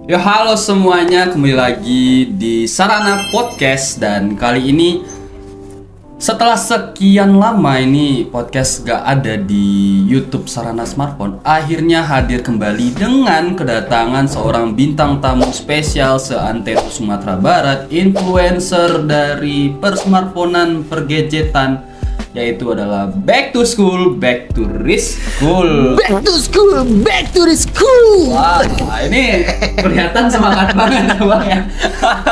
Ya halo semuanya, kembali lagi di Sarana Podcast. Dan kali ini setelah sekian lama ini podcast gak ada di YouTube Sarana Smartphone, akhirnya hadir kembali dengan kedatangan seorang bintang tamu spesial seantero Sumatera Barat, influencer dari persmartphonean pergadgetan, yaitu adalah Back to School, Back to School. Back to school, back to the school. Wah, ini kelihatan semangat banget ya Bang ya.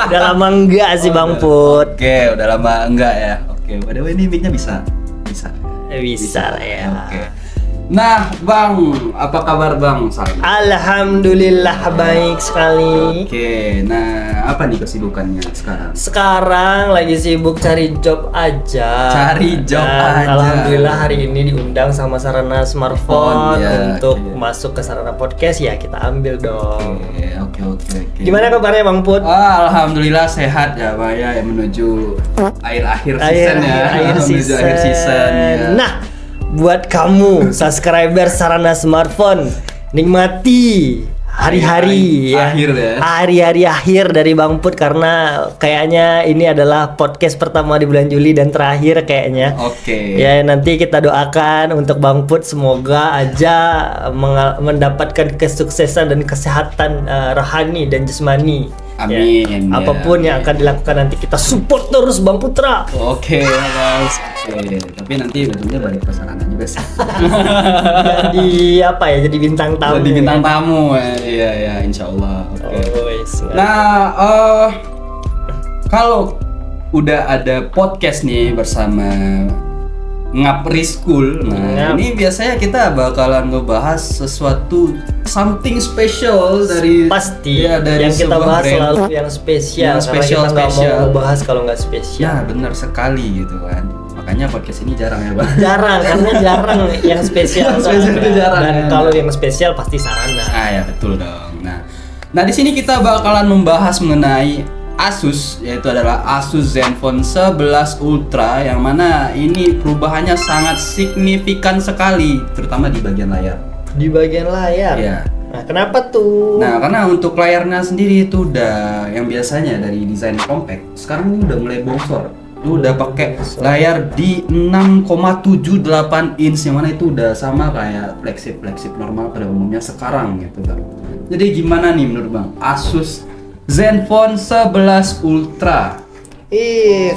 Udah lama enggak sih Bang Put? Oke, udah lama enggak ya. Oke, by the way ini mic-nya bisa. Bisa lah ya. Oke. Nah, Bang, apa kabar Bang? Alhamdulillah baik sekali. Oke, nah apa nih kesibukannya sekarang? Sekarang lagi sibuk cari job aja. Cari job Dan aja. Alhamdulillah hari ini diundang sama Sarana Smartphone Ya, untuk oke. masuk ke Sarana Podcast, ya kita ambil dong. Oke. Gimana kabarnya Bang Put? Alhamdulillah sehat ya Bang ya, menuju akhir season ya. Menuju akhir season ya. Nah, buat kamu subscriber Sarana Smartphone, nikmati hari-hari hari-hari akhir dari Bang Put, karena kayaknya ini adalah podcast pertama di bulan Juli dan terakhir kayaknya. Oke. Ya, nanti kita doakan untuk Bang Put semoga aja mendapatkan kesuksesan dan kesehatan rohani dan jasmani. Amin, ya. Apapun yang akan dilakukan nanti kita support terus Bang Putra. Oke, guys. Oke, tapi nanti ujungnya balik ke Sarana juga sih. Jadi apa ya? Jadi bintang tamu. Jadi bintang tamu ya. Iya, insya Allah. Oke. Oh, Nah, kalau udah ada podcast nih bersama Ngapri School, nah ini biasanya kita bakalan ngebahas sesuatu something special dari pasti ya, dari yang kita sebuah bahas brand. selalu yang spesial, Yang karena kita nggak spesial. mau bahas kalau nggak spesial. Ya benar sekali gitu kan. Makanya podcast ini jarang ya Bang. Jarang, karena jarang yang spesial. Yang spesial itu jarang, Dan ya. kalau yang spesial pasti Sarana. Ya betul dong. Nah di sini kita bakalan membahas mengenai Asus, yaitu adalah Asus Zenfone 11 Ultra, yang mana ini perubahannya sangat signifikan sekali, terutama di bagian layar. Di bagian layar. Iya. Nah, kenapa tuh? Nah, karena untuk layarnya sendiri itu udah yang biasanya dari desain compact, sekarang ini udah mulai bongsor. Itu udah pakai layar di 6,78 inch, yang mana itu udah sama kayak flagship normal pada umumnya sekarang gitu kan. Jadi gimana nih menurut Bang Asus Zenfone 11 Ultra?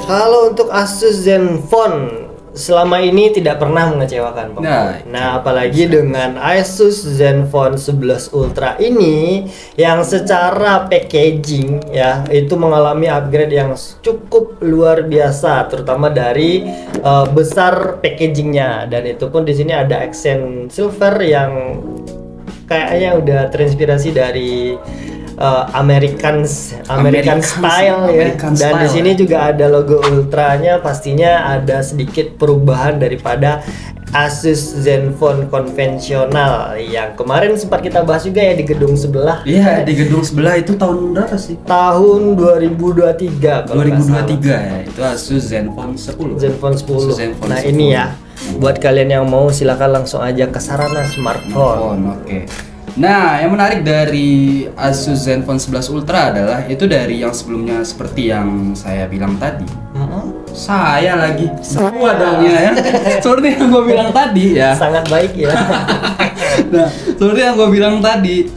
Kalau untuk Asus Zenfone selama ini tidak pernah mengecewakan Bang. Nah, apalagi dengan Asus Zenfone 11 Ultra ini yang secara packaging ya itu mengalami upgrade yang cukup luar biasa, terutama dari besar packagingnya, dan itu pun di sini ada aksen silver yang kayaknya udah terinspirasi dari American style ya. Dan di sini juga ada logo ultranya, pastinya ada sedikit perubahan daripada Asus Zenfone konvensional yang kemarin sempat kita bahas juga ya di gedung sebelah. Iya, di gedung sebelah itu tahun berapa sih? Tahun 2023 kalau nggak salah. 2023 ya. Itu Asus Zenfone 10. Zenfone 10. Asus Zenfone Nah, 10. ini ya. Buat kalian yang mau silakan langsung aja ke Sarana Smartphone. Oke. Nah, yang menarik dari Asus Zenfone 11 Ultra adalah itu dari yang sebelumnya seperti yang saya bilang tadi. Saya lagi semua dong ya. Seperti yang gue bilang tadi ya. Sangat baik ya. Nah, seperti yang gue bilang tadi,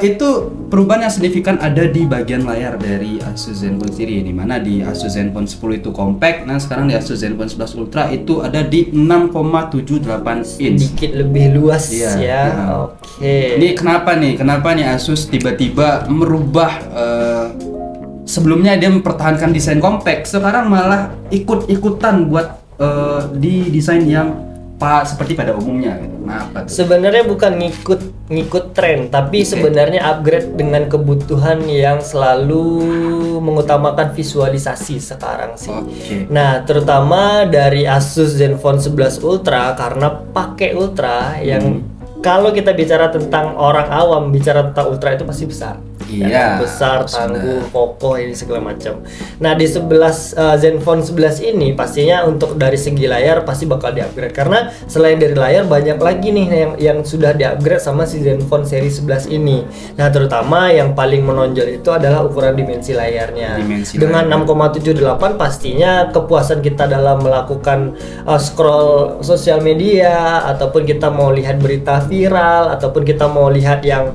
itu perubahan yang signifikan ada di bagian layar dari Asus Zenfone sendiri, di mana di Asus Zenfone 10 itu compact, nah sekarang di Asus Zenfone 11 Ultra itu ada di 6,78 inch. Sedikit lebih luas Iya, ya. nah. Oke. Ini kenapa nih Asus tiba-tiba merubah, sebelumnya dia mempertahankan desain compact, sekarang malah ikut-ikutan buat di desain yang seperti pada umumnya gitu. Kenapa tuh? Sebenarnya bukan ngikut tren, tapi sebenarnya upgrade dengan kebutuhan yang selalu mengutamakan visualisasi sekarang sih. Oke. Nah, terutama dari Asus Zenfone 11 Ultra, karena pakai Ultra yang kalau kita bicara tentang orang awam, bicara tentang Ultra itu pasti besar. Iya, besar, tangguh, kokoh ini segala macam. Nah di 11 Zenfone 11 ini pastinya untuk dari segi layar pasti bakal di-upgrade, karena selain dari layar banyak lagi nih yang sudah di-upgrade sama si Zenfone seri 11 ini. Nah terutama yang paling menonjol itu adalah ukuran dimensi layarnya. Dengan 6,78 pastinya kepuasan kita dalam melakukan scroll sosial media, ataupun kita mau lihat berita viral, ataupun kita mau lihat yang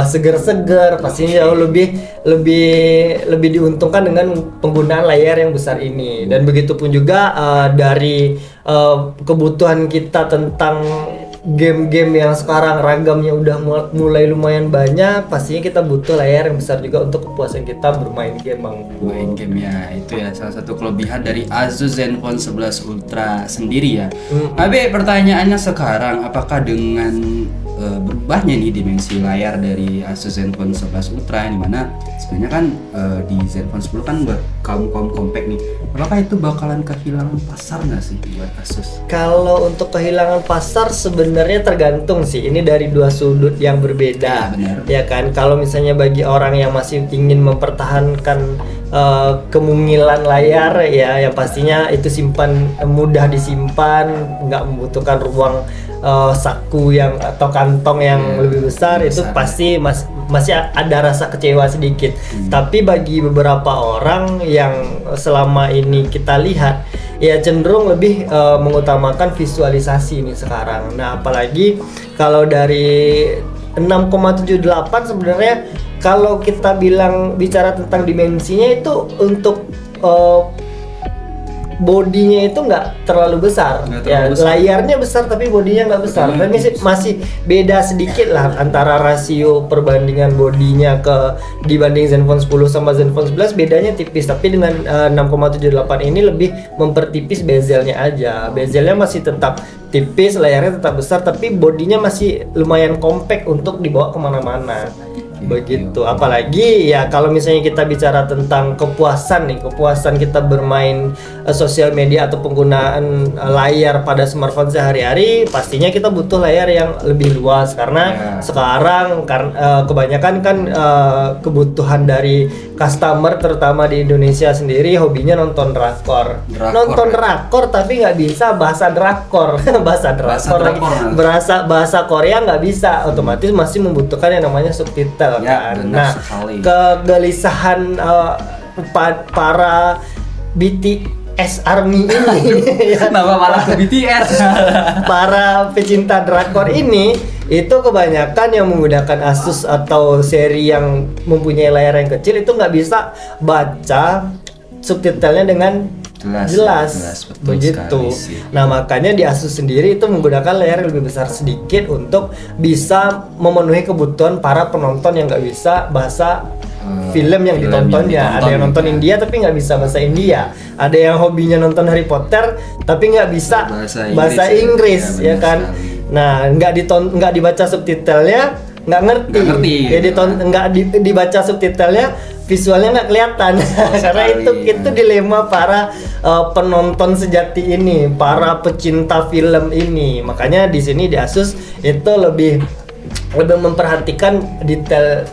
seger-seger, pastinya jauh lebih diuntungkan dengan penggunaan layar yang besar ini. Dan begitupun juga dari kebutuhan kita tentang game-game yang sekarang ragamnya udah mulai lumayan banyak, pastinya kita butuh layar yang besar juga untuk kepuasan kita bermain game, Bang. Main game ya, itu ya salah satu kelebihan dari Asus Zenfone 11 Ultra sendiri ya. Tapi pertanyaannya sekarang, apakah dengan berubahnya nih dimensi layar dari Asus Zenfone 11 Ultra, yang dimana sebenarnya kan di Zenfone 10 kan buat kaum compact nih, apakah itu bakalan kehilangan pasar nggak sih buat Asus? Kalau untuk kehilangan pasar sebenarnya tergantung sih, ini dari dua sudut yang berbeda, ya kan. Kalau misalnya bagi orang yang masih ingin mempertahankan kemungilan layar ya, yang pastinya itu mudah disimpan, nggak membutuhkan ruang saku yang atau kantong yang lebih besar, itu pasti masih ada rasa kecewa sedikit. Tapi bagi beberapa orang yang selama ini kita lihat ya cenderung lebih mengutamakan visualisasi ini sekarang. Nah apalagi kalau dari 6,78 sebenarnya kalau kita bicara tentang dimensinya itu untuk bodinya itu nggak terlalu besar, layarnya besar tapi bodinya nggak besar. Tapi masih beda sedikit lah antara rasio perbandingan bodinya dibanding Zenfone 10 sama Zenfone 11, bedanya tipis. Tapi dengan 6,78 ini lebih mempertipis bezelnya aja. Bezelnya masih tetap tipis, layarnya tetap besar, tapi bodinya masih lumayan compact untuk dibawa kemana-mana. Begitu. Apalagi ya kalau misalnya kita bicara tentang kepuasan kita bermain sosial media atau penggunaan layar pada smartphone sehari-hari, pastinya kita butuh layar yang lebih luas, karena sekarang kebanyakan kan kebutuhan dari customer terutama di Indonesia sendiri hobinya nonton drakor. Nonton drakor tapi nggak bisa bahasa drakor. bahasa bahasa Korea nggak bisa, otomatis masih membutuhkan yang namanya subtitle. Nah, kegelisahan para BTS Army ini, kenapa malah ke BTS? para pecinta drakor ini itu kebanyakan yang menggunakan Asus atau seri yang mempunyai layar yang kecil itu nggak bisa baca subtitlenya dengan jelas begitu. Nah makanya di Asus sendiri itu menggunakan layar yang lebih besar sedikit untuk bisa memenuhi kebutuhan para penonton yang nggak bisa bahasa film yang ditontonnya. Ada yang nonton India tapi nggak bisa bahasa India, ada yang hobinya nonton Harry Potter tapi nggak bisa bahasa Inggris ya kan. Nah nggak dibaca subtitlenya nggak ngerti. Ya nggak dibaca subtitlenya, visualnya nggak kelihatan. Karena itu dilema para penonton sejati ini, para pecinta film ini. Makanya di sini di Asus itu lebih memperhatikan detail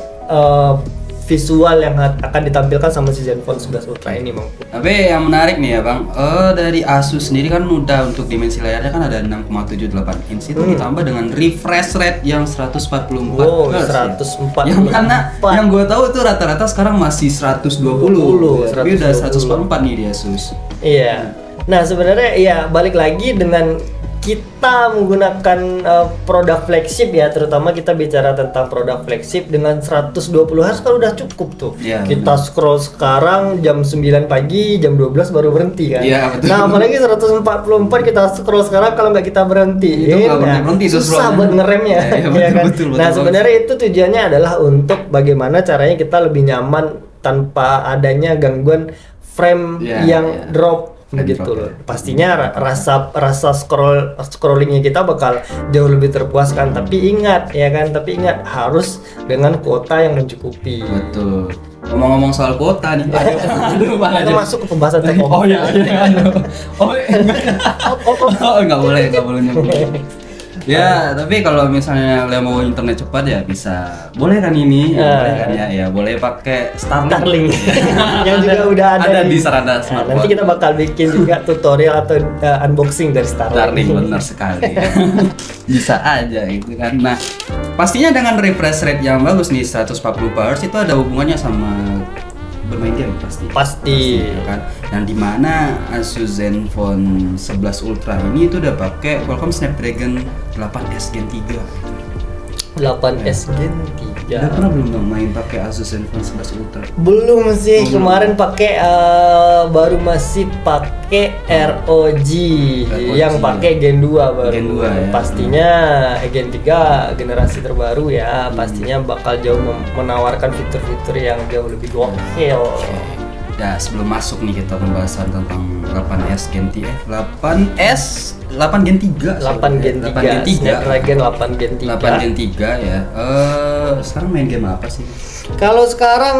visual yang akan ditampilkan sama si Zenfone 11 Ultra ini, Bang. Tapi yang menarik nih ya, Bang, dari Asus sendiri kan udah untuk dimensi layarnya kan ada 6,78 inch itu ditambah dengan refresh rate yang 144 Hz. 144. Yang mana yang gue tahu itu rata-rata sekarang masih 120. Tapi udah 144 nih di Asus. Iya. Nah, sebenarnya ya balik lagi dengan kita menggunakan produk flagship ya, terutama kita bicara tentang produk flagship dengan 120 Hz kan udah cukup tuh. Ya, kita scroll sekarang jam 9 pagi, jam 12 baru berhenti kan. Ya, nah, apalagi 144 kita scroll sekarang kalau nggak kita berhentiin ya, susah buat ngeremnya. Ya, kan? Betul, nah, sebenarnya itu tujuannya adalah untuk bagaimana caranya kita lebih nyaman tanpa adanya gangguan frame yang drop gitu loh. Pastinya rasa scrollingnya kita bakal jauh lebih terpuaskan. Tapi ingat harus dengan kuota yang mencukupi. Betul. Ngomong-ngomong soal kuota nih, kita masuk ke pembahasan teknologi. Oh iya. Nggak boleh nyambung. Ya, tapi kalau misalnya kalian mau internet cepat ya bisa. Boleh kan ini? Boleh kan ya? Boleh pakai Starlink. Yang juga udah ada di Sarana Smart. Nanti kita bakal bikin juga tutorial atau unboxing dari Starlink. Benar sekali. Bisa aja itu kan. Nah, pastinya dengan refresh rate yang bagus nih 140 Hz itu ada hubungannya sama bermain game pasti kan. Dan di mana Asus Zenfone 11 Ultra ini itu udah pakai Qualcomm Snapdragon 8S Gen 3. 8S Gen 3. Udah pernah belum dong main pakai Asus Zenfone 11 Ultra? Belum sih, kemarin pakai baru masih pakai ROG yang pakai Gen 2 baru. Gen 2 ya. Pastinya Gen 3 generasi terbaru ya, pastinya bakal jauh menawarkan fitur-fitur yang jauh lebih gokil. Ya, sebelum masuk nih kita pembahasan tentang 8S Gen 3, 8 Gen 3. 8 Gen 3. Snapdragon 8 Gen 3. 8 Gen 3 ya. Sekarang main game apa sih? Kalau sekarang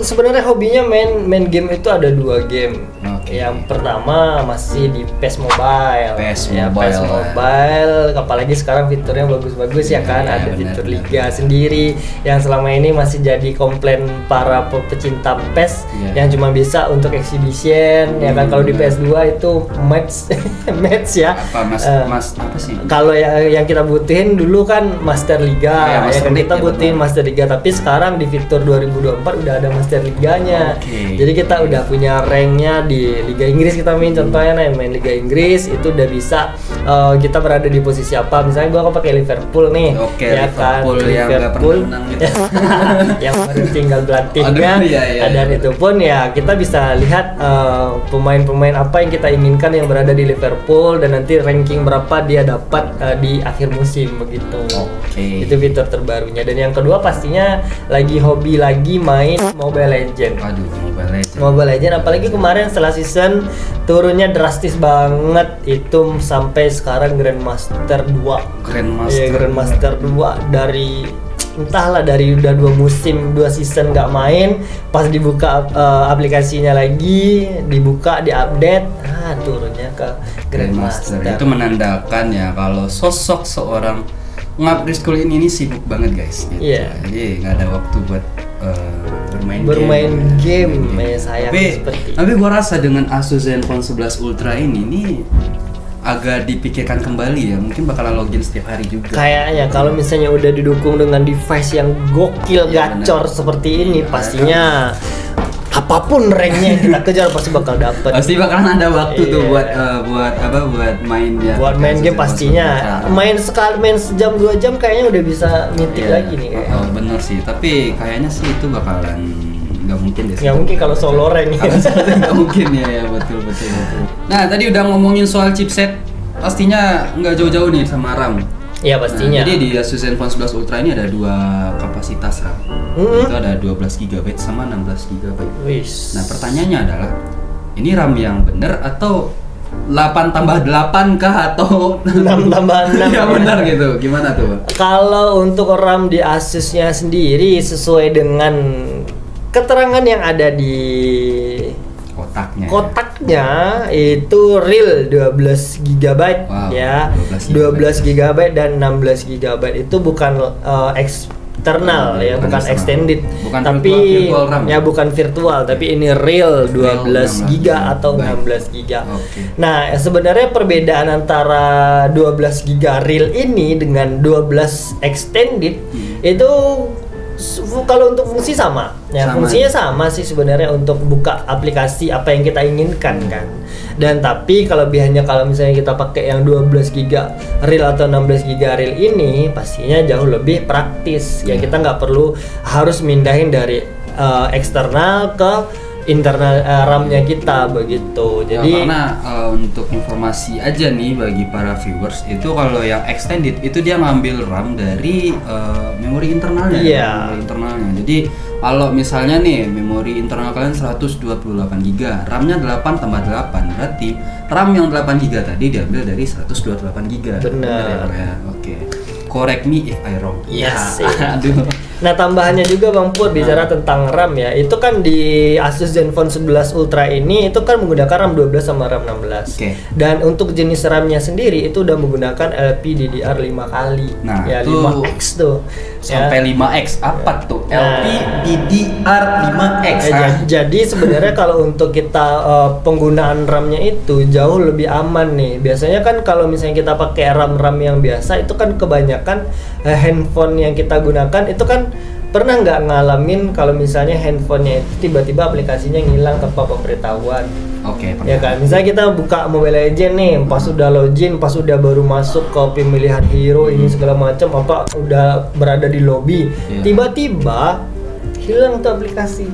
sebenarnya hobinya main game itu ada 2 game. Yang pertama masih di PES Mobile. PES Mobile. Apalagi sekarang fiturnya bagus-bagus ya kan. Ada fitur Liga sendiri yang selama ini masih jadi komplain para pecinta PES yang cuma bisa untuk exhibition ya kan. Kalau di PS2 itu match ya. Mas apa sih? Kalau yang kita butuhin dulu kan Master Liga ya kan, kita butuhin Master Liga, tapi sekarang di fitur 2024 udah ada Master Liganya. Jadi kita udah punya ranknya di Liga Inggris, kita main contohnya main Liga Inggris itu udah bisa kita berada di posisi apa. Misalnya gua pakai Liverpool nih. Ya Liverpool kan, yang nggak pernah menang gitu. Yang baru tinggal berlatihnya. Dan itu pun ya kita bisa lihat pemain-pemain apa yang kita inginkan yang berada di Liverpool dan nanti ranking berapa dia dapat di akhir musim begitu. Itu fitur terbarunya. Dan yang kedua pastinya lagi hobi lagi main Mobile Legend. Mobile Legend apalagi kemarin setelah season turunnya drastis banget, itu sampai sekarang Grandmaster 2. Grandmaster 2 dari entahlah, dari udah 2 musim 2 season nggak main, pas dibuka aplikasinya lagi, dibuka diupdate, turunnya ke Grandmaster. Itu menandakan ya kalau sosok seorang ngupgrade school ini sibuk banget guys gitu. Jadi nggak ada waktu buat bermain game. Tapi gua rasa dengan Asus Zenfone 11 Ultra ini agak dipikirkan kembali ya, mungkin bakalan login setiap hari juga. Kayaknya kalau misalnya udah didukung dengan device yang gokil gacor seperti ini, pastinya apapun ranknya yang kita kejar pasti bakal dapat. Pasti bakalan ada waktu tuh buat main ya. Buat main game pastinya. Main sejam 2 jam kayaknya udah bisa mythic lagi nih kayaknya. Bener sih, tapi kayaknya sih itu bakalan nggak mungkin deh. Nggak mungkin kalau solo rank. Nggak mungkin ya, betul. Nah tadi udah ngomongin soal chipset, pastinya nggak jauh-jauh nih sama RAM. Iya pastinya. Jadi di Asus Zenfone 11 Ultra ini ada 2 kapasitas RAM. Itu ada 12 GB sama 16 GB. Nah pertanyaannya adalah, ini RAM yang bener atau 8 tambah 8 kah atau 6 tambah 6? Ya benar gitu. Gimana tuh? Kalau untuk RAM di Asusnya sendiri sesuai dengan keterangan yang ada di kotaknya itu real 12 GB ya. 12 GB dan 16 GB itu bukan eksternal ya, bukan extended, tapi ya bukan virtual, tapi ini real 12 GB atau 16 GB. Nah, sebenarnya perbedaan antara 12 GB real ini dengan 12 extended itu kalau untuk fungsi sama. Fungsinya sama sih sebenarnya, untuk buka aplikasi apa yang kita inginkan kan. Dan tapi kelebihannya kalau misalnya kita pakai yang 12 GB real atau 16 GB real ini pastinya jauh lebih praktis. Ya kita nggak perlu harus mindahin dari eksternal ke internal RAM-nya kita begitu. Jadi karena untuk informasi aja nih bagi para viewers, itu kalau yang extended itu dia ngambil RAM dari memori internalnya. Memori internalnya. Jadi kalau misalnya nih memori internal kalian 128 GB, RAM-nya 8 tambah 8, berarti RAM yang 8 GB tadi diambil dari 128 GB. Benar. Ya? Oke. Correct me if I wrong. Yes. Aduh. Nah, tambahannya juga Bang Pur bicara tentang RAM ya. Itu kan di Asus Zenfone 11 Ultra ini itu kan menggunakan RAM 12 sama RAM 16. Oke. Dan untuk jenis RAM-nya sendiri itu udah menggunakan LPDDR 5 kali. Nah, ya itu 5X tuh. Sampai 5X apa tuh? LPDDR 5X. Jadi sebenarnya kalau untuk kita penggunaan RAM-nya itu jauh lebih aman nih. Biasanya kan kalau misalnya kita pakai RAM-RAM yang biasa itu kan kebanyakan handphone yang kita gunakan itu kan pernah nggak ngalamin kalau misalnya handphonenya itu tiba-tiba aplikasinya ngilang tanpa pemberitahuan. Oke, Ya kan, misalnya kita buka Mobile Legends nih, pas udah login, pas udah baru masuk ke pemilihan hero ini segala macam, apa udah berada di lobby, tiba-tiba hilang tuh aplikasi.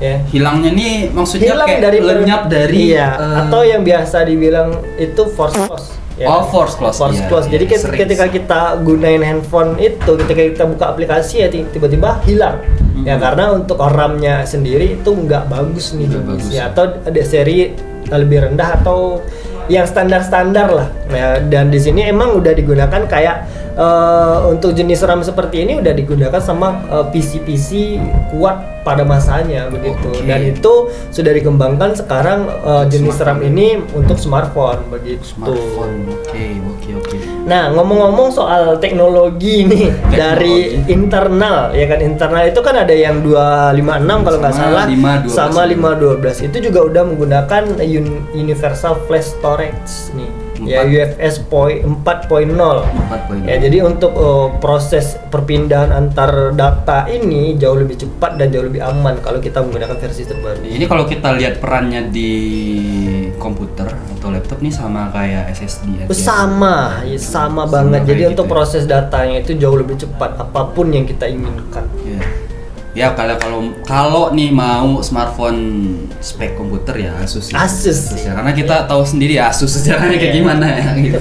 Ya. Hilangnya nih maksudnya Hilang kayak dari lenyap dari atau yang biasa dibilang itu force close. Ya. Force close. Force close. Jadi ketika kita gunain handphone itu, ketika kita buka aplikasi ya tiba-tiba hilang. Ya karena untuk RAM-nya sendiri itu nggak bagus nih, ya, atau ada seri lebih rendah atau yang standar-standar lah. Nah, dan di sini emang udah digunakan kayak untuk jenis RAM seperti ini udah digunakan sama PC-PC kuat pada masanya begitu. Dan itu sudah dikembangkan sekarang jenis RAM ini untuk smartphone begitu. Smartphone. Oke. Nah, ngomong-ngomong soal teknologi nih dari internal, ya kan, internal itu kan ada yang 256 kalau nggak salah, 512 sama 512 itu juga udah menggunakan Universal Flash Storage nih. Ya UFS 4.0. Ya, jadi untuk proses perpindahan antar data ini jauh lebih cepat dan jauh lebih aman kalau kita menggunakan versi terbaru. Ini kalau kita lihat perannya di komputer atau laptop nih sama kayak SSD. Sama banget. Jadi untuk proses datanya itu jauh lebih cepat apapun yang kita inginkan. Ya kalau nih mau smartphone spek komputer ya Asus ya. Karena kita tahu sendiri ya Asus sejarahnya kayak gimana ya gitu.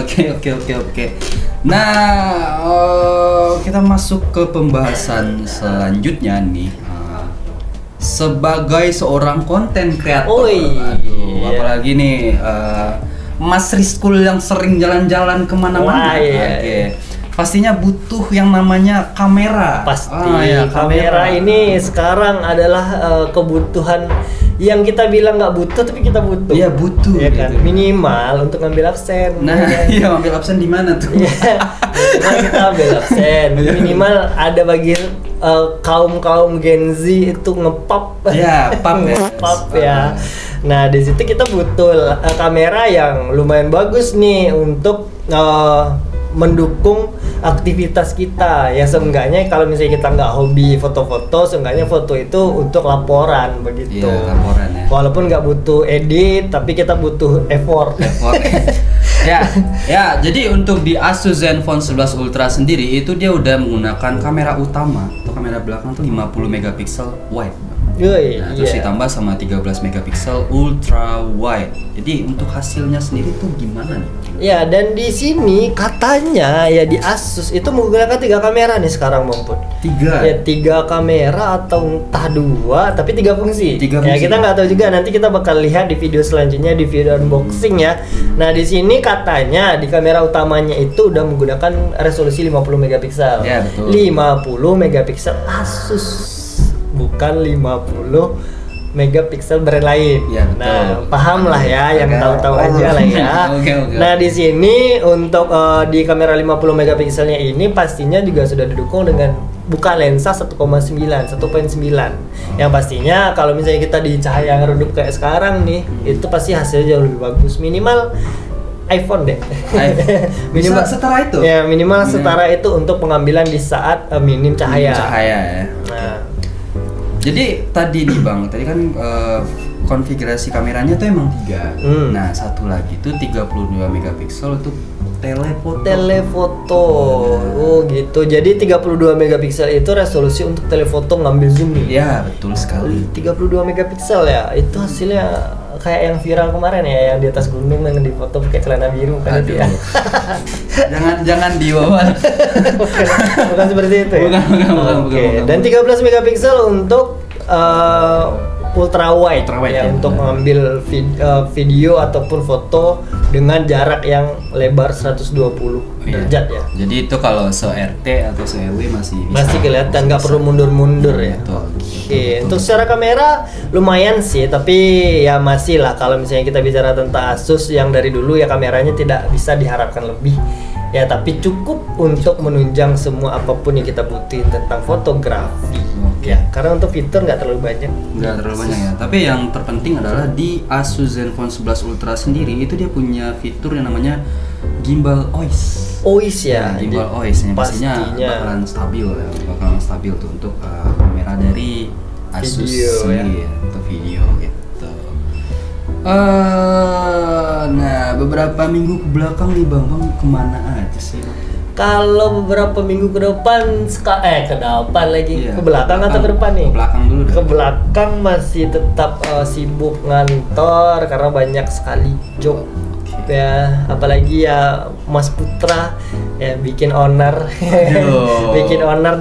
Oke. Nah, kita masuk ke pembahasan selanjutnya nih. Sebagai seorang konten kreator, apalagi nih Mas Rizkul yang sering jalan-jalan kemana-mana. Pastinya butuh yang namanya kamera. Pasti. Kamera ini sekarang adalah kebutuhan yang kita bilang nggak butuh tapi kita butuh. Iya butuh. Ya kan. Gitu. Minimal untuk ngambil absen. Nah, iya ngambil absen di mana tuh? Minimal kita ambil absen. Minimal ada bagian kaum Gen Z itu ngepop. Ya, pop ya. Nah, di situ kita butuh kamera yang lumayan bagus nih untuk mendukung aktivitas kita. Ya seenggaknya kalau misalnya kita nggak hobi foto-foto, seenggaknya foto itu untuk laporan begitu. Iya, laporan ya. Walaupun nggak butuh edit, tapi kita butuh effort. Ya, jadi untuk di Asus Zenfone 11 Ultra sendiri itu dia udah menggunakan kamera utama atau kamera belakang tuh 50 megapiksel wide. Terus ditambah sama 13 megapiksel ultra wide. Jadi untuk hasilnya sendiri tuh gimana nih? Ya, dan di sini katanya ya di Asus itu menggunakan 3 kamera nih sekarang Bang Put. 3. Ya 3 kamera atau entah 2 tapi 3 fungsi. Ya kita nggak tahu juga, nanti kita bakal lihat di video selanjutnya di video unboxing ya. Nah, di sini katanya di kamera utamanya itu udah menggunakan resolusi 50 megapiksel. Ya, betul. 50 megapiksel Asus. Bukan 50 megapiksel brand lain. Ya, betul. Nah, paham lah ya, yang tahu-tahu aja lah ya. Okay. Nah, di sini untuk di kamera 50 megapikselnya ini pastinya juga sudah didukung dengan buka lensa 1,9. Yang pastinya kalau misalnya kita di cahaya yang redup kayak sekarang nih, itu pasti hasilnya jauh lebih bagus. Minimal iPhone deh. Minimal setara itu. Ya, minimal setara itu untuk pengambilan di saat minim cahaya. Ya. Nah, jadi tadi nih Bang, tadi kan konfigurasi kameranya tuh emang 3. Nah, satu lagi tuh 32 megapiksel untuk telefoto. Oh gitu. Jadi 32 megapiksel itu resolusi untuk telefoto ngambil zoom nih. Ya, betul sekali. 32 megapiksel ya. Itu hasilnya kayak yang viral kemarin ya, yang di atas gunung yang difoto pakai celana biru kan itu ya. jangan diwawan. bukan seperti itu ya. Bukan. Dan 13 megapiksel untuk ultra wide ya, untuk mengambil video ataupun foto dengan jarak yang lebar 120 derajat ya. Jadi itu kalau se-RT atau se-RW masih kelihatan, nggak perlu mundur-mundur ya. Oke. Untuk secara kamera lumayan sih, tapi ya masih lah kalau misalnya kita bicara tentang Asus yang dari dulu ya, kameranya tidak bisa diharapkan lebih. Ya, tapi cukup untuk menunjang semua apapun yang kita butuhin tentang fotografi. Ya, karena untuk fitur nggak terlalu banyak. Ya. Tapi yang terpenting adalah di Asus Zenfone 11 Ultra sendiri itu dia punya fitur yang namanya gimbal OIS ya. Gimbal OIS yang pastinya bakalan stabil tuh untuk kamera dari Asus sendiri ya, untuk video gitu. Nah, beberapa minggu ke belakang nih Bang kemana aja sih? Kalau beberapa minggu ke depan, ke belakang atau ke depan nih? Ke belakang dulu. Ke belakang masih tetap sibuk ngantor karena banyak sekali job ya, apalagi ya Mas Putra ya bikin owner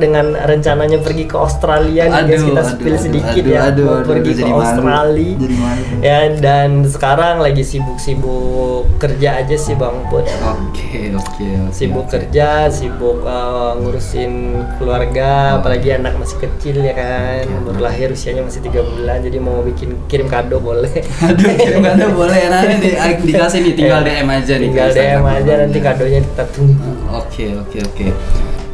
dengan rencananya pergi ke Australia nih guys, kita spill sedikit pergi ke Australia ya, dan sekarang lagi sibuk kerja aja sih Bang Put. Sibuk kerja, sibuk ngurusin keluarga, apalagi anak masih kecil ya kan, baru lahir usianya masih 3 bulan, jadi mau kirim kado boleh. Kirim kado boleh, nanti dikasih nih, tinggal DM aja nih. Tinggal DM aja, nanti kadonya kita tunggu. Oke.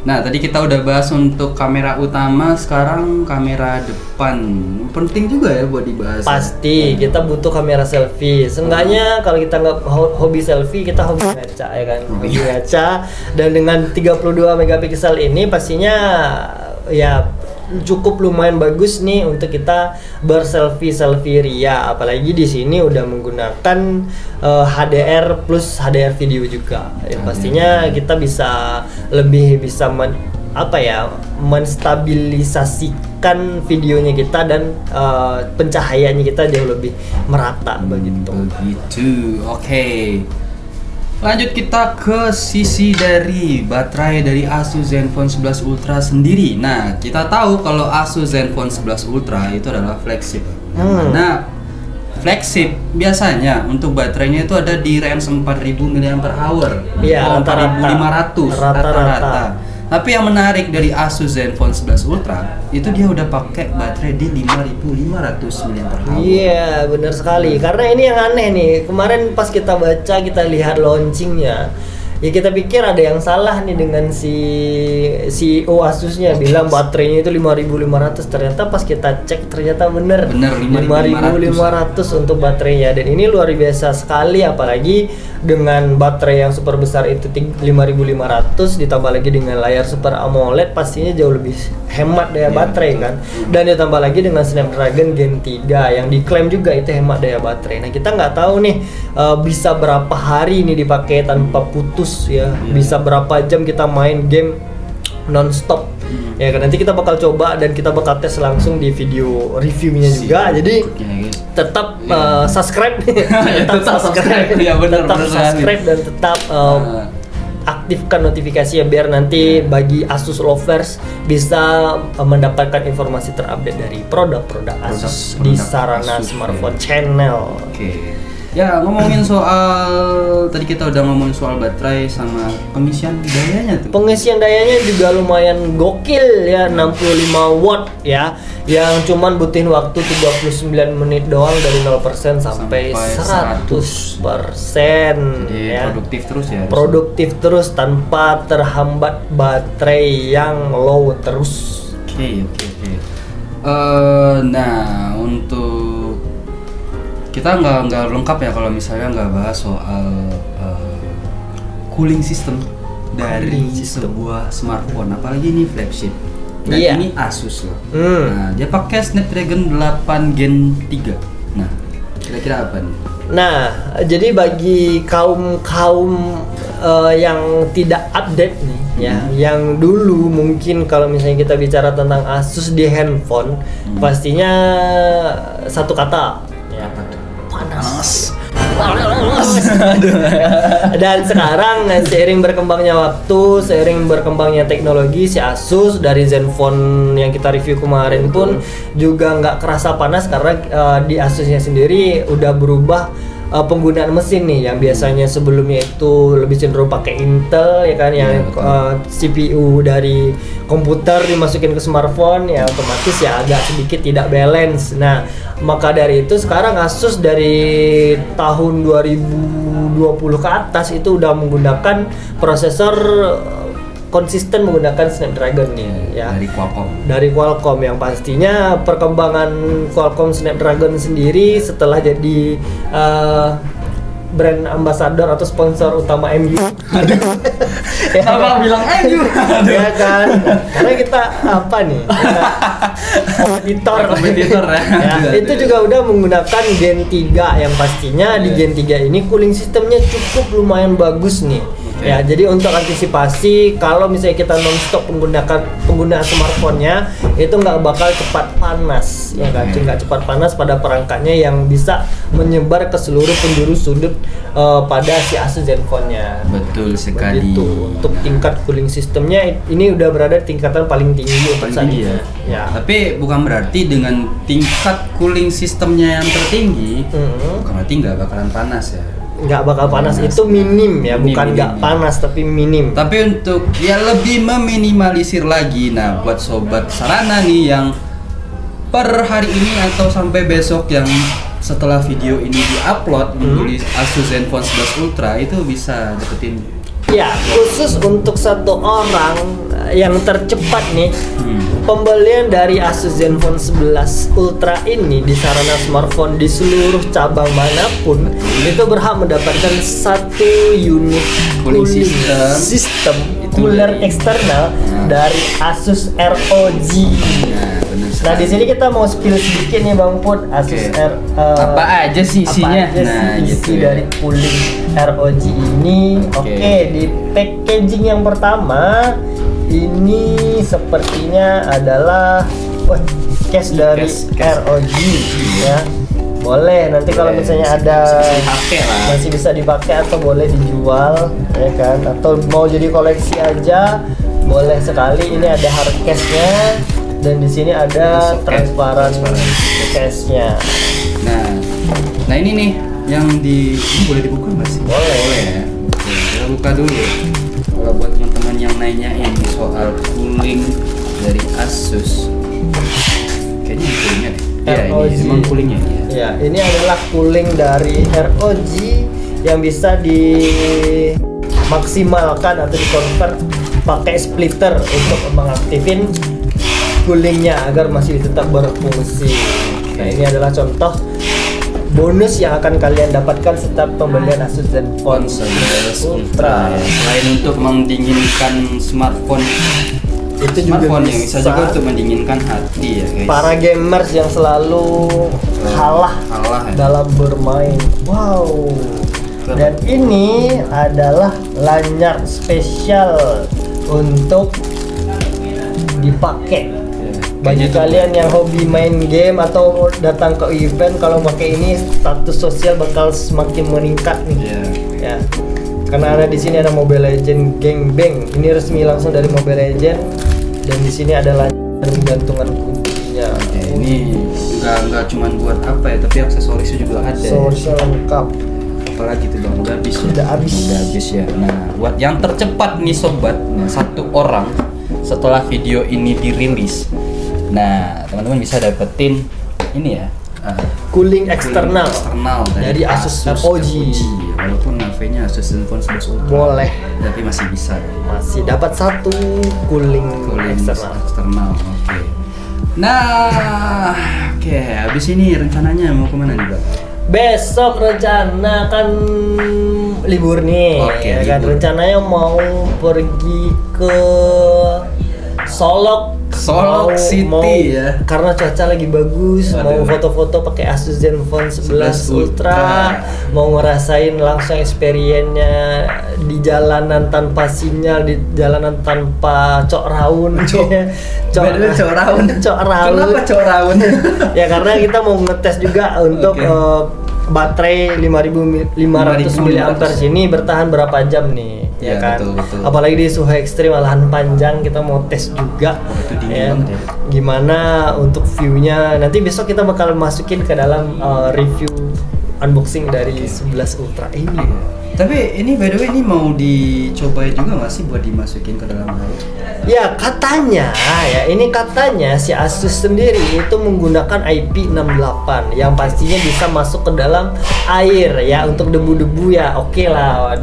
Nah, tadi kita udah bahas untuk kamera utama, sekarang kamera depan. Penting juga ya buat dibahas. Pasti, kita butuh kamera selfie. Seenggaknya kalau kita nggak hobi selfie, kita hobi ngaca ya kan. Hobi ngaca, dan dengan 32 megapiksel ini pastinya ya cukup lumayan bagus nih untuk kita berselfie ria, apalagi di sini udah menggunakan HDR plus HDR video juga. Ya, pastinya kita bisa menstabilisasikan videonya kita dan pencahayaannya kita jauh lebih merata begitu. Oke. Lanjut kita ke sisi dari baterai dari Asus Zenfone 11 Ultra sendiri. Nah, kita tahu kalau Asus Zenfone 11 Ultra itu adalah flagship. Nah, flagship biasanya untuk baterainya itu ada di range 4000 mAh. Iya, 4500 rata-rata. Tapi yang menarik dari Asus Zenfone 11 Ultra itu dia udah pakai baterai di 5500 mAh. Iya, benar sekali. Karena ini yang aneh nih. Kemarin pas kita lihat launchingnya, ya kita pikir ada yang salah nih dengan si CEO Asusnya bilang baterainya itu 5500, ternyata pas kita cek ternyata bener 5500 untuk baterainya, dan ini luar biasa sekali, apalagi dengan baterai yang super besar itu 5500 ditambah lagi dengan layar Super AMOLED, pastinya jauh lebih hemat daya baterai kan. Dan ditambah lagi dengan Snapdragon Gen 3 yang diklaim juga itu hemat daya baterai. Nah, kita nggak tahu nih bisa berapa hari ini dipakai tanpa putus ya, bisa berapa jam kita main game non-stop. Ya kan, nanti kita bakal coba dan kita bakal tes langsung di video reviewnya juga. Jadi tetap subscribe, subscribe dan tetap aktifkan notifikasi ya, biar nanti bagi Asus lovers bisa mendapatkan informasi terupdate dari produk-produk Asus di Sarana Smartphone Channel. Ya, ngomongin soal tadi kita udah ngomongin soal baterai sama pengisian dayanya tuh. Pengisian dayanya juga lumayan gokil ya, 65 watt ya, yang cuman butuhin waktu 39 menit doang dari 0% sampai 100%. Jadi ya. Produktif terus tanpa terhambat baterai yang low terus. Oke. Nah, untuk kita nggak lengkap ya kalau misalnya nggak bahas soal cooling system dari sebuah smartphone, apalagi ini flagship. Dan ini Asus loh. Nah, dia pakai Snapdragon 8 Gen 3. Nah, kira-kira apa nih? Nah, jadi bagi kaum yang tidak update nih ya, yang dulu mungkin kalau misalnya kita bicara tentang Asus di handphone, pastinya satu kata ya, panas. Dan sekarang seiring berkembangnya waktu, seiring berkembangnya teknologi, si Asus dari Zenfone yang kita review kemarin pun juga nggak kerasa panas karena di Asusnya sendiri udah berubah penggunaan mesin nih, yang biasanya sebelumnya itu lebih cenderung pakai Intel ya kan, yang CPU dari komputer dimasukin ke smartphone ya otomatis ya agak sedikit tidak balance. Nah, maka dari itu sekarang Asus dari tahun 2020 ke atas itu udah menggunakan prosesor konsisten menggunakan Snapdragon nih ya, dari Qualcomm yang pastinya perkembangan Qualcomm Snapdragon sendiri setelah jadi brand ambassador atau sponsor utama MU. Ya, apa bilang MU? Ya kan, karena kita apa nih, kompetitor ya. Itu juga udah menggunakan Gen 3 yang pastinya di Gen 3 ini cooling sistemnya cukup lumayan bagus nih. Ya, jadi untuk antisipasi kalau misalnya kita non-stop penggunaan smartphone-nya itu nggak bakal cepat panas, ya kan? Nggak cepat panas pada perangkatnya yang bisa menyebar ke seluruh penjuru sudut pada si Asus Zenfone-nya. Betul sekali. Begitu. Untuk tingkat cooling sistemnya ini udah berada di tingkatan paling tinggi untuk saat ini. Ya. Tapi bukan berarti dengan tingkat cooling sistemnya yang tertinggi, bukan berarti nggak bakalan panas ya. Nggak bakal panas, itu minim ya, bukan nggak panas tapi minim. Tapi untuk ya lebih meminimalisir lagi, nah buat sobat Sarana nih yang per hari ini atau sampai besok yang setelah video ini diupload membeli Asus Zenfone 11 Ultra itu bisa dapetin. Ya, khusus untuk satu orang yang tercepat nih, pembelian dari Asus Zenfone 11 Ultra ini di sarana smartphone di seluruh cabang manapun itu berhak mendapatkan satu unit cooling system cooler eksternal dari Asus ROG. Nah, di sini kita mau spill sedikit nih Bang Put, Asus apa aja sih isinya? Isi dari cooling ROG ini. Di packaging yang pertama ini sepertinya adalah case dari ROG ya. Boleh nanti kalau misalnya ada masih bisa dipakai atau boleh dijual ya kan, atau mau jadi koleksi aja boleh sekali. Ini ada hard case-nya dan di sini ada transparan case-nya. Nah ini nih yang ini boleh dibuka nggak sih? Boleh ya. Kita buka dulu. Kalau buat teman-teman yang nanyain soal cooling dari Asus, kayaknya coolingnya deh. Ya, ini memang coolingnya. Ya, ini adalah cooling dari ROG yang bisa dimaksimalkan atau dikonvert pakai splitter untuk mengaktifin coolingnya agar masih tetap berfungsi. Nah, ini adalah contoh bonus yang akan kalian dapatkan setiap pembelian Asus Zenfone 11 Ultra. Selain untuk mendinginkan smartphone, itu juga bisa juga untuk mendinginkan hati ya guys. Para gamers yang selalu kalah ya dalam bermain. Wow. Dan ini adalah lanyard spesial untuk dipakai. Bagi kalian yang hobi main game atau datang ke event, kalau pakai ini status sosial bakal semakin meningkat nih. Ya. Karena ada di sini ada Mobile Legend Gangbang. Ini resmi langsung dari Mobile Legend dan di sini ada gantungan kuncinya. Ini enggak cuma buat apa ya, tapi aksesorisnya juga ada. Aksesorisnya lengkap. Apalagi tuh Bang, udah habis. Udah habis ya. Nah, buat yang tercepat nih sobat, satu orang setelah video ini dirilis. Nah, teman-teman bisa dapetin ini ya, cooling eksternal dari Asus ROG. Walaupun HP-nya Asus Zenfone 11 Ultra. Boleh. Tapi masih bisa. Masih dapat satu cooling eksternal. Oke. Nah, habis ini rencananya mau kemana nih Bang? Besok rencana kan libur nih. Kan rencananya mau pergi ke Solok City ya. Karena cuaca lagi bagus. Mau foto-foto pakai Asus Zenfone 11 Ultra. Mau ngerasain langsung experience-nya di jalanan tanpa sinyal, di jalanan tanpa cok raun. Cok raun. Kenapa cok raun? Ya karena kita mau ngetes juga untuk baterai 5500 mAh ini bertahan berapa jam nih, ya kan? Betul. Apalagi di suhu ekstrim lahan panjang, kita mau tes juga. Gimana untuk view-nya? Nanti besok kita bakal masukin ke dalam review unboxing dari 11 Ultra ini. Tapi ini by the way ini mau dicoba juga nggak sih buat dimasukin ke dalam air? Ya katanya si Asus sendiri itu menggunakan IP68 yang pastinya bisa masuk ke dalam air ya. Untuk debu-debu ya oke lah,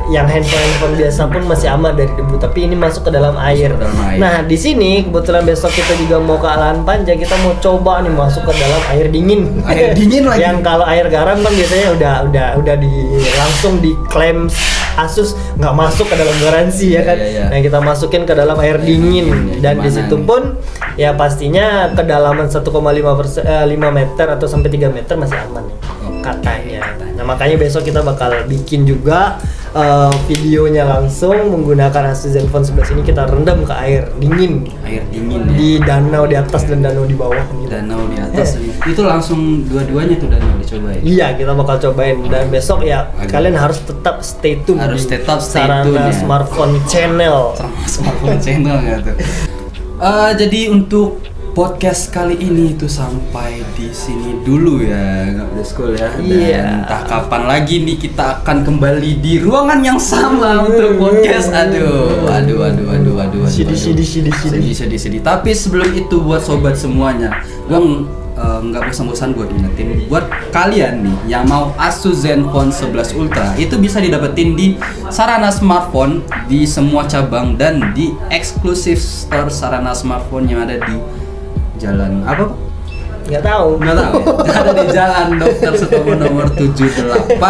yang handphone biasa pun masih aman dari debu, tapi ini masuk ke dalam air. Nah di sini kebetulan besok kita juga mau ke lahan panjang, kita mau coba nih masuk ke dalam air dingin. Air dingin lagi. Yang kalau air garam kan biasanya udah langsung diklaim Asus nggak masuk ke dalam garansi ya kan. Nah kita masukin ke dalam air dingin dan di situ pun ya pastinya kedalaman 1,5 meter atau sampai 3 meter masih aman nih katanya. Nah makanya besok kita bakal bikin juga videonya langsung menggunakan Asus Zenfone 11 ini, kita rendam ke air dingin di danau di atas dan danau di bawah gitu. Danau di atas itu langsung dua-duanya tuh danau dicobain. Iya kita bakal cobain dan besok ya kalian harus tetap stay tune di Sarana Smartphone Channel. Smartphone Channel gitu. Jadi untuk podcast kali ini itu sampai di sini dulu ya, nggak school ya. Dan entah kapan lagi nih kita akan kembali di ruangan yang sama untuk podcast. Aduh. Sedih. Tapi sebelum itu buat sobat semuanya, gua nggak bosan-bosan gue ingetin buat kalian nih yang mau Asus Zenfone 11 Ultra itu bisa didapetin di Sarana Smartphone di semua cabang dan di eksklusif store Sarana Smartphone yang ada di Jalan apa? Nggak tahu. Ada di Jalan Dr. Sutomo nomor 78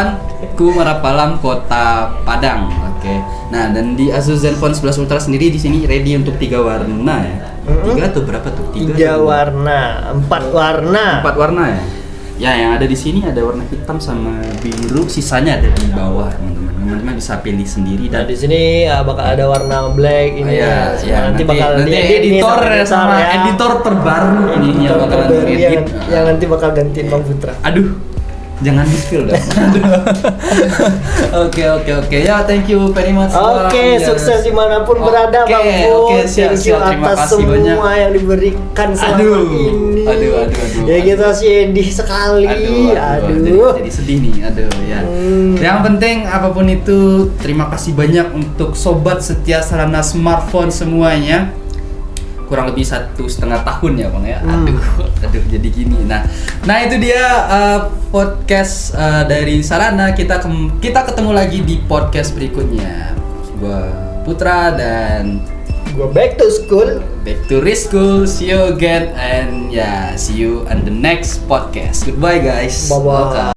Kumarapalam, Kota Padang. Oke. Nah, dan di Asus Zenfone 11 Ultra sendiri di sini ready untuk 3 warna ya. 3 atau berapa tuh? 3 warna, 4 warna. 4 warna ya. Ya, yang ada di sini ada warna hitam sama biru, sisanya ada di bawah, teman-teman. Teman-teman bisa pilih sendiri. Dan di sini bakal ada warna black ini nanti bakal editor sama editor terbaru ini yang bakal edit. Yang nanti bakal gantiin Bang Putra. Aduh. Jangan di-spill dong. Oke. Ya, thank you very much. Oke, sukses dimanapun berada Bang Put. Thank you atas semua banyak yang diberikan selama ini. Aduh. Ya kita sedih sekali. Jadi sedih nih. Yang penting apapun itu, terima kasih banyak untuk sobat setia Sarana Smartphone semuanya. Kurang lebih 1,5 tahun ya Bang ya. Aduh jadi gini. Nah itu dia podcast dari Sarana. Kita ketemu lagi di podcast berikutnya. Gua Putra dan gua back to reschool. See you again and see you on the next podcast. Goodbye guys. Bye.